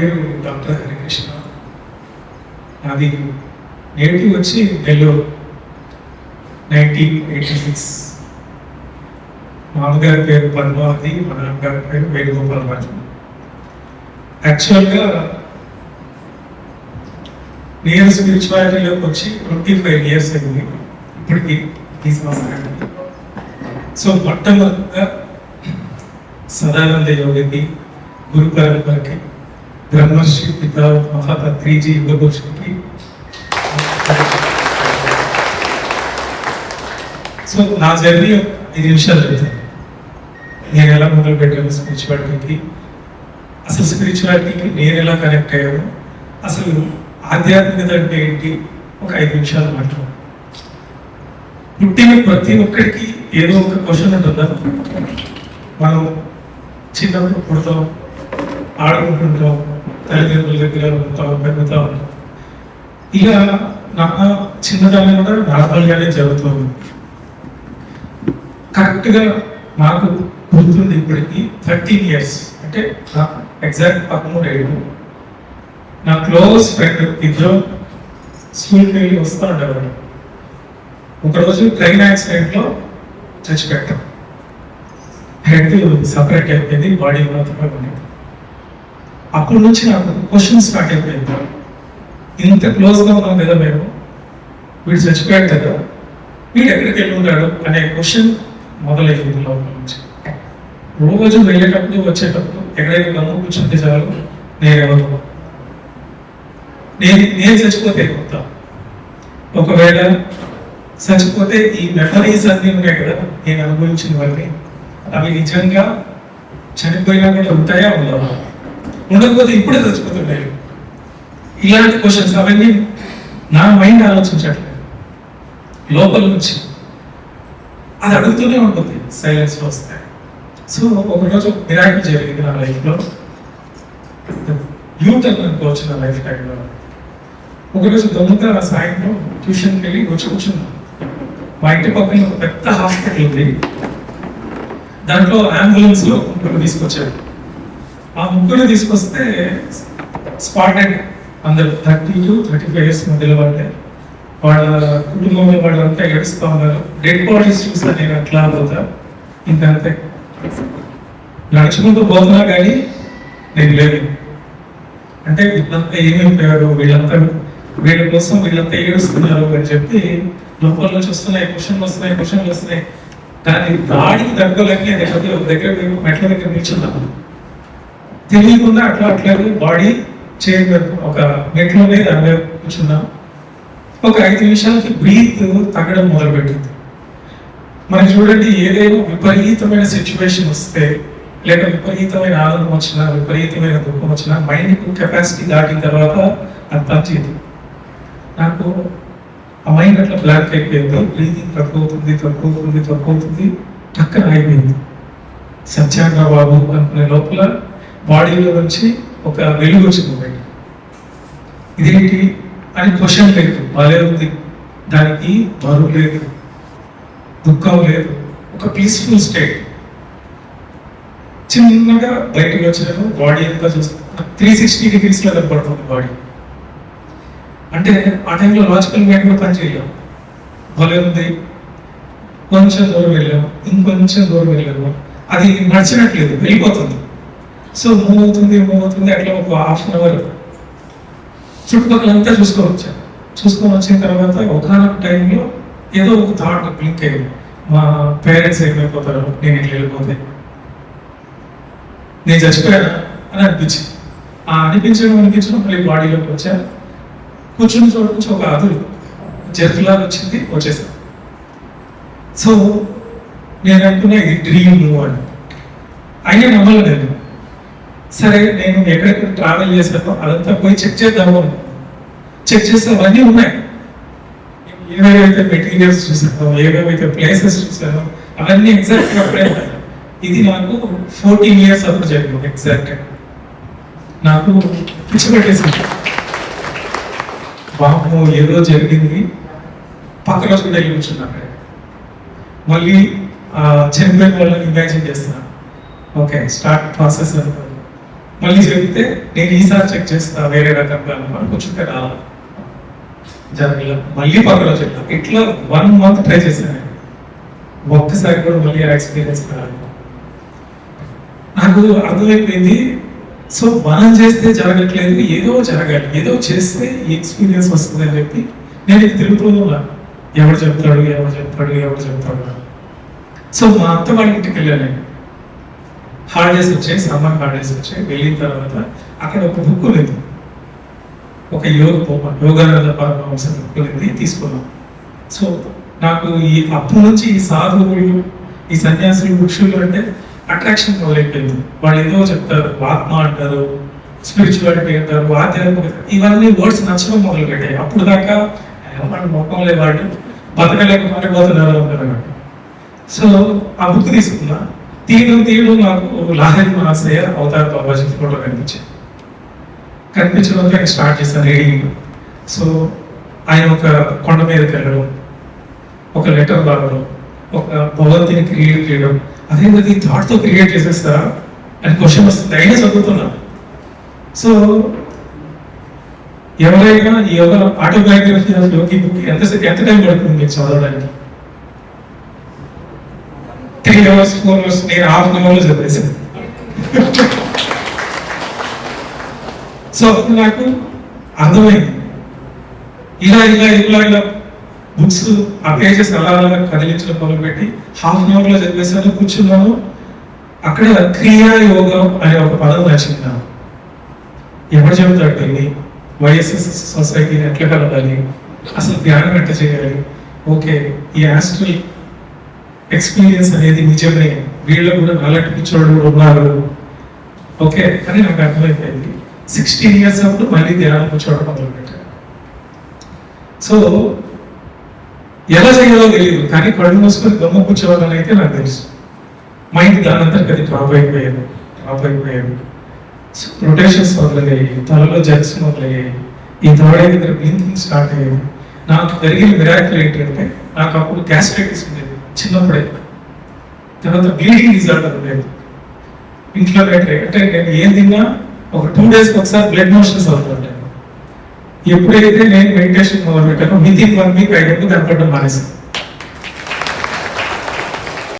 పేరు డాక్టర్ హరికృష్ణ. నాది నేటివ్ వచ్చి నెల్లూరు. 1986. మామగారి పేరు పద్మావతి, మా నాన్నగారి పేరు వేణుగోపాల్ రాజు. యాక్చువల్గా నేను స్పిరిచువాలిటీలోకి వచ్చి 25 years అయింది ఇప్పటికి ఈ సంవత్సరానికి. సో మొట్టమొదటిగా సదానంద యోగికి, గురు పరంపరకి, బ్రహ్మర్షి పిత మహాపత్రిజీ యుగభూషణ్కి. సో నా జర్నీ 5 నిమిషాలు చెప్తాను. నేను ఎలా మొదలు పెట్టాను స్పిరిచువాలిటీకి, అసలు స్పిరిచువాలిటీకి నేను ఎలా కనెక్ట్ అయ్యాను, అసలు ఆధ్యాత్మికత అంటే ఏంటి, ఒక 5 నిమిషాలు మాట్లాడు. పుట్టిన ప్రతి ఒక్కరికి ఏదో ఒక క్వశ్చన్ ఉంటుందా. మనం చిన్నప్పుడు పుడతాం, ఆడుకుంటుంటాం, తల్లిదండ్రుల దగ్గర ఉంటాం, పెరుగుతూ ఉంటాం. ఇలా నా చిన్నదాన్ని కూడా నార్మల్గానే జరుగుతుంది. కరెక్ట్గా నాకు గుర్తుంది ఇప్పటికి 13 years, అంటే ఎగ్జాక్ట్ 13 ఏళ్ళు. నా క్లోజ్ ఫ్రెండ్ ఇద్దరు స్కూల్కి వెళ్ళి వస్తూ ఉండేవాడు. ఒకరోజు ట్రైన్ యాక్సిడెంట్లో చచ్చిపెట్టాం. హెడ్ సపరేట్ అయిపోయింది, బాడీ మాత్రమే ఉండేది. అప్పటి నుంచి నాకు క్వశ్చన్ స్టార్ట్ అయిపోయింది. ఇంత క్లోజ్గా ఉన్నాం కదా మేము, వీడు చచ్చిపోయాడు కదా, వీడు ఎక్కడికి వెళ్ళి ఉంటాడు అనే క్వశ్చన్ మొదలైంది లోపల నుంచి. రోజు వెళ్ళేటప్పుడు వచ్చేటప్పుడు ఎక్కడైనా గమ్ము కూర్చుంటే చాలు, నేనెవరు, నేను చచ్చిపోతే కొత్త, ఒకవేళ చచ్చిపోతే ఈ మెమరీస్ అన్నీ ఉన్నాయి కదా నేను అనుభవించినవన్నీ, అవి నిజంగా చనిపోయినా కూడా ఉంటాయా, ఉండవా, ఉండకపోతే ఇప్పుడే చచ్చిపోతుంటాయి. ఇలాంటి క్వశ్చన్స్ అవన్నీ నా మైండ్ ఆలోచించట్లేదు. లోపల నుంచి అది అడుగుతూనే ఉంటుంది, సైలెన్స్లో వస్తాయి. సో ఒకరోజు మిరాకిల్ జరిగింది నా లైఫ్లో, యూటర్న్ అనుకోవచ్చు నా లైఫ్ టైంలో. ఒకరోజు దొంగగా సాయంత్రం ట్యూషన్కి వెళ్ళి వచ్చి కూర్చున్నాను. మా ఇంటి పక్కన ఒక పెద్ద హాస్పిటల్ ఉంది, దాంట్లో అంబులెన్స్లో ముగ్గురు తీసుకొచ్చారు. ఆ ముగ్గురు తీసుకొస్తే స్పాటెడ్, అందరు 30 to 35 years మధ్యలో వాళ్ళే. వాళ్ళ కుటుంబంలో వాళ్ళంతా ఏడుస్తూ ఉన్నారు. డెడ్ బాడీస్ చూస్తే నేను అట్లా పోతా, ఇంకంతే నడుచుకుంటూ పోతున్నా కానీ నేను లేదు. అంటే వీళ్ళంతా ఏమైపోయారు, వీళ్ళ కోసం వీళ్ళంతా ఏడుస్తున్నారు అని చెప్పి లోపల నుంచి వస్తున్నాయి క్వశ్చన్లు వస్తున్నాయి. కానీ దాడికి తగ్గలేక నేను ఒక దగ్గర మెట్ల దగ్గర నిల్చున్నాను. తెలియకుండా అట్లా బాడీ చేయగలరు ఒక మెట్లో మీద దాని మీద కూర్చున్నాం. ఒక 5 నిమిషాలకి బ్రీత్ తగ్గడం మొదలుపెట్టింది. మనం చూడండి, ఏదైనా విపరీతమైన సిచ్యువేషన్ వస్తే, లేక విపరీతమైన ఆనందం వచ్చినా, విపరీతమైన దుఃఖం వచ్చినా, మైండ్ కెపాసిటీ దాటిన తర్వాత అది పనిచేయదు. నాకు ఆ మైండ్ అట్లా బ్లాక్ అయిపోయింది. బ్రీతింగ్ తక్కువవుతుంది, టక్కన అయిపోయింది. సత్యాగ్రహ బాబు అనుకునే లోపల బాడీలో నుంచి ఒక వెలుగు వచ్చింది బయట. ఇదేంటి అని క్వశ్చన్ లేదు, బాగా ఉంది, దానికి బరువు లేదు, దుఃఖం లేదు, ఒక పీస్ఫుల్ స్టేట్. చిన్నగా బయటకు వచ్చినాను. బాడీ అంతా చూస్తున్నా 360 degrees లో కనపడుతుంది బాడీ. అంటే ఆ టైంలో లాజికల్ మైండ్ కూడా పనిచేయలేం. భలే ఉంది, కొంచెం దూరం వెళ్ళాము, ఇంకొంచెం దూరం వెళ్ళాము, అది నడిచినట్లేదు, వెళ్ళిపోతుంది. సో మూవ్ అవుతుంది. అట్లా ఒక 1/2 hour చుట్టుపక్కలంతా చూసుకొని వచ్చిన తర్వాత ఒకనొక టైంలో ఏదో ఒక థాట్ క్లిక్ అయ్యింది. మా పేరెంట్స్ ఏమైపోతారు నేను ఇట్లా వెళ్ళిపోతే, నేను చచ్చిపోయానా అని అనిపించడం మళ్ళీ బాడీలోకి వచ్చా. కూర్చుని చూడవచ్చు ఒక అదురు జరుగులాగా వచ్చింది, వచ్చేసాను. సో నేను అనుకున్నా ఇది డ్రీమ్ అని. అయినా నమ్మలేదు. సరే నేను ఎక్కడెక్కడ ట్రావెల్ చేశానో అదంతా పోయి చెక్ చేద్దాము. చెక్ చేస్తే అవన్నీ ఉన్నాయి. ఏవేవైతే మెటీరియల్స్ చూసానో, ఏవేవైతే ప్లేసెస్ చూసానో అవన్నీ ఎగ్జాక్ట్గా అప్పుడే ఉన్నాయి. ఇది నాకు 14 years అప్పుడు జరిగింది. ఎగ్జాక్ట్గా నాకు పిచ్చి పెట్టేసింది. బాబు ఏదో జరిగింది. పక్క రోజు కూడా వెళ్ళి కూర్చున్నాను. మళ్ళీ చనిపోయిన వాళ్ళని ఇమాజిన్ చేస్తున్నాను. ఓకే, స్టార్ట్ ప్రాసెస్ అనుకోండి. మళ్ళీ చెబితే నేను ఈసారి చెక్ చేస్తా వేరే రకంగా కూర్చుంటే రాలా జరగల. మళ్ళీ పక్కలో చెప్తా. ఇట్లా 1 month ట్రై చేశాను. ఒక్కసారి కూడా మళ్ళీ ఆ ఎక్స్పీరియన్స్ రాలేదు. నాకు అర్థమైపోయింది, సో మనం చేస్తే జరగట్లేదు, ఏదో జరగాలి, ఏదో చేస్తే ఈ ఎక్స్పీరియన్స్ వస్తుంది అని చెప్పి నేను ఇది తిరుగుతున్నా. ఎవరు చెప్తాడు ఎవరు చెప్తాడు ఎవరు చెప్తాడు. సో మా అత్త వాళ్ళ ఇంటికి వెళ్ళాను. హాలిడేస్ వచ్చాయి, సమ్మర్ హాలిడేస్ వచ్చాయి. వెళ్ళిన తర్వాత అక్కడ ఒక బుక్ లేదు, ఒక యోగానంద పరమహంస బుక్ ఉంది, తీసుకున్నాం. సో నాకు ఈ అప్పటి నుంచి ఈ సాధువులు ఈ సన్యాసులు ఋషులు అంటే అట్రాక్షన్ మొదలైపోయింది. వాళ్ళు ఏదో చెప్తారు, ఆత్మ అంటారు, స్పిరిచువాలిటీ అంటారు, ఆధ్యాత్మికత, ఇవన్నీ వర్డ్స్ నచ్చడం మొదలు పెట్టాయి. అప్పుడు దాకా మన మొక్కలే వాళ్ళు బతకలేక మారిపోతున్నారు అంటారు. సో ఆ బుక్ తీసుకున్నా. తీయడం నాకు లాహిరి మహాశయ అవతార బాబాజీ ఫోటో కనిపించడంతో నేను స్టార్ట్ చేశాను రీడింగ్. సో ఆయన ఒక కొండ మీదకి వెళ్ళడం, ఒక లెటర్ రావడం, ఒక భగవంతుని క్రియేట్ చేయడం, అదే ఈ థాట్తో క్రియేట్ చేసేస్తారా అని క్వశ్చన్ వస్తుంది. అయినా చదువుతున్నా. సో ఎవరైనా ఈ యోగా ఆటోబయోగ్రఫీ యోగి బుక్ ఎంత టైం పడుతుంది మీకు చదవడానికి? 3 hours 4 hours, నేను 1/2 hour లో చదివేశాను. సో నాకు అర్థమైంది, ఇలా బుక్స్ ఆ పేజెస్ అలా కదిలించడం మొదలుపెట్టి 1/2 hour లో చదివేశాను. కూర్చున్నాను. అక్కడ క్రియా యోగం అనే ఒక పదం నచ్చింది నాకు. ఎవరు చెబుతాడు దీన్ని? వైఎస్ఎస్ సొసైటీని ఎట్లా కలపాలి, అసలు ధ్యానం ఎట్లా చేయాలి, ఓకే ఈ యాస్ట్రల్ ఎక్స్పీరియన్స్ అనేది నిజమే, వీళ్ళు కూడా నల్లటి పిచ్చోడు ఉన్నారు, ఓకే అని నాకు అర్థమైపోయింది. 16 years అప్పుడు మళ్ళీ ధ్యానం కూర్చోవడం మొదలుపెట్టాను. సో ఎలా చేయాలో తెలియదు, కానీ కళ్ళు మూసుకొని దమ్మ కూర్చోవాలని అయితే నాకు తెలుసు. మైండ్ దానంతరికి అది డ్రాప్ అయిపోయాను. రొటేషన్స్ మొదలయ్యాయి, తలలో జెట్స్ మొదలయ్యాయి, ఈ థర్డ్ దగ్గర బ్లింకింగ్ స్టార్ట్ అయ్యాయి. నాకు జరిగిన మిరాకిల్ ఏంటంటే, నాకు అప్పుడు గ్యాస్ట్రైటిస్ ఉండేది చిన్నప్పుడే, తర్వాత బ్లీడింగ్ డిజార్డర్ ఉండేది, ఇన్ఫ్లమేటరీ. అంటే నేను ఏం తిన్నా ఒక 2 days ఒకసారి బ్లడ్ మోషన్స్ అవుతుంటాను. ఎప్పుడైతే నేను మెడిటేషన్ మొదలు పెట్టానో విత్ ఇన్ 1 week 5 కనపడడం మానేసాను.